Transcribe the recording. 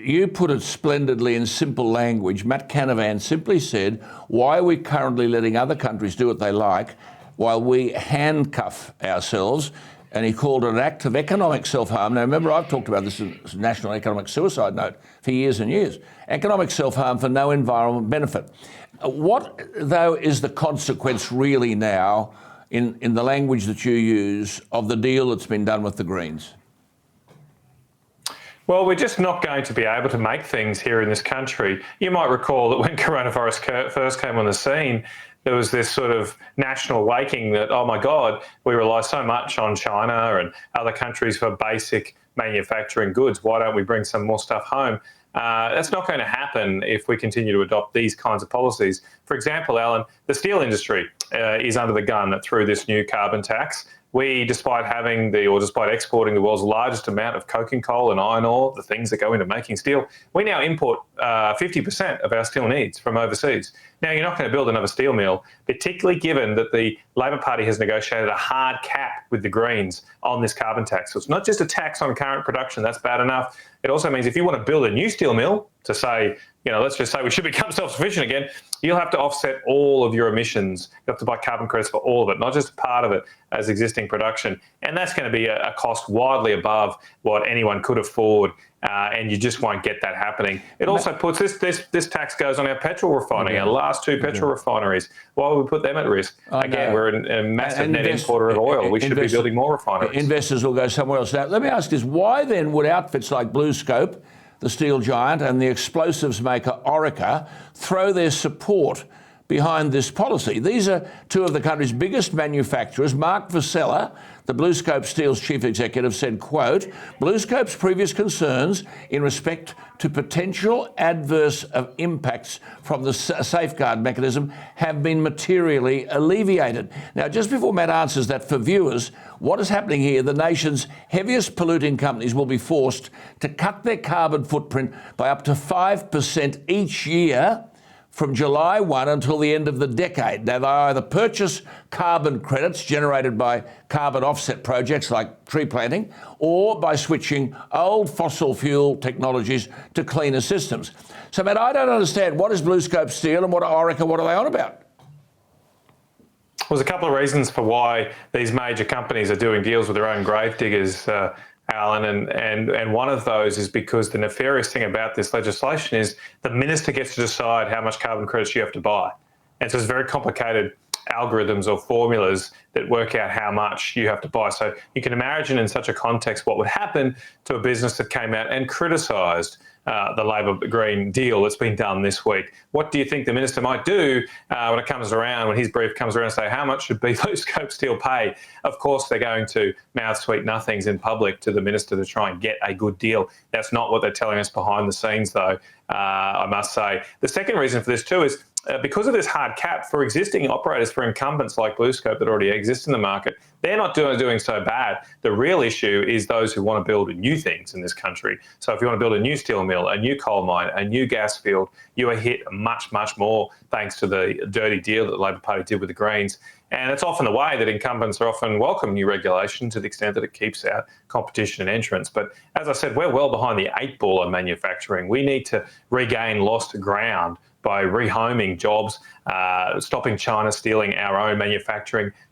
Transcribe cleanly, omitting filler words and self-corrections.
you put it splendidly in simple language. Matt Canavan simply said, why are we currently letting other countries do what they like while we handcuff ourselves? And he called it an act of economic self-harm. Now, remember, I've talked about this as a national economic suicide note for years and years. Economic self-harm for no environmental benefit. What, though, is the consequence really now, in the language that you use, of the deal that's been done with the Greens? Well, we're just not going to be able to make things here in this country. You might recall that when coronavirus first came on the scene, there was this sort of national awakening that, oh my God, we rely so much on China and other countries for basic manufacturing goods. Why don't we bring some more stuff home? That's not going to happen if we continue to adopt these kinds of policies. For example, Alan, the steel industry is under the gun through this new carbon tax. We, despite exporting the world's largest amount of coking coal and iron ore, the things that go into making steel, we now import 50% of our steel needs from overseas. Now, you're not going to build another steel mill, particularly given that the Labor Party has negotiated a hard cap with the Greens on this carbon tax. So it's not just a tax on current production, that's bad enough. It also means if you want to build a new steel mill to say, let's just say we should become self-sufficient again, you'll have to offset all of your emissions. You have to buy carbon credits for all of it, not just part of it as existing production. And that's going to be a cost widely above what anyone could afford. And you just won't get that happening. It also puts this tax goes on our petrol refining, our last two petrol refineries. Why would we put them at risk? Again, we're a massive net importer of oil. We should be building more refineries. Investors will go somewhere else. Now, let me ask this. Why then would outfits like BlueScope, the steel giant, and the explosives maker Orica throw their support behind this policy? These are two of the country's biggest manufacturers. Mark Vassella, the BlueScope Steel's chief executive, said, quote, BlueScope's previous concerns in respect to potential adverse impacts from the safeguard mechanism have been materially alleviated. Now, just before Matt answers that, for viewers, what is happening here? The nation's heaviest polluting companies will be forced to cut their carbon footprint by up to 5% each year from July 1 until the end of the decade. Now, they either purchase carbon credits generated by carbon offset projects like tree planting, or by switching old fossil fuel technologies to cleaner systems. So, Matt, I don't understand. What is BlueScope Steel and what are Orica? What are they on about? There's a couple of reasons for why these major companies are doing deals with their own gravediggers, Alan, and one of those is because the nefarious thing about this legislation is the minister gets to decide how much carbon credits you have to buy. And so it's very complicated algorithms or formulas that work out how much you have to buy. So you can imagine in such a context what would happen to a business that came out and criticised the Labor Green deal that's been done this week. What do you think the minister might do when it comes around, when his brief comes around and say, how much should BlueScope Steel pay? Of course, they're going to mouth sweet nothings in public to the minister to try and get a good deal. That's not what they're telling us behind the scenes, though, I must say. The second reason for this, too, is because of this hard cap for existing operators, for incumbents like BlueScope that already exist in the market, they're not doing so bad. The real issue is those who want to build new things in this country. So if you want to build a new steel mill, a new coal mine, a new gas field, you are hit much, much more thanks to the dirty deal that the Labor Party did with the Greens. And it's often the way that incumbents are often welcome new regulation to the extent that it keeps out competition and entrance. But as I said, we're well behind the 8 ball on manufacturing. We need to regain lost ground by rehoming jobs, stopping China stealing our own manufacturing,